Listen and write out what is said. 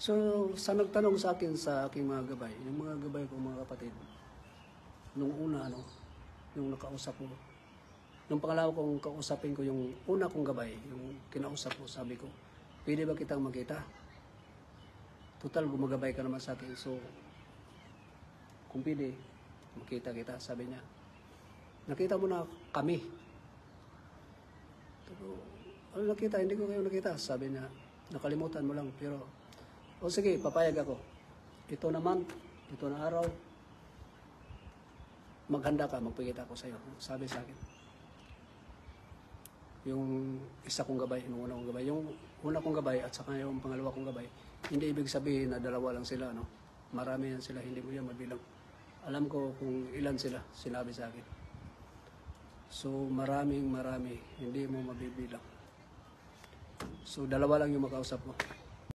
So, sa nagtanong sa akin sa aking mga gabay, yung mga gabay ko mga kapatid, nung una, yung nakausap ko, nung pangalawa kong kausapin ko, yung una kong gabay, yung kinausap ko, sabi ko, pwede ba kitang makita? Total, gumagabay ka naman sa akin. So, kung pwede, makita kita, sabi niya. Nakita mo na kami. Ano nakita? Hindi ko kayo nakita. Sabi niya, nakalimutan mo lang. Pero, o sige, papayag ako. Ito naman, ito na araw, maghanda ka, magpakita ko sa iyo. Sabi sa akin. Yung isa kong gabay, yung una kong gabay. Yung una kong gabay at saka yung pangalawa kong gabay, hindi ibig sabihin na dalawa lang sila, no? Marami yan sila, hindi mo yan mabilang. Alam ko kung ilan sila, sinabi sa akin. So, marami, hindi mo mabibilang. So, dalawa lang yung makausap mo.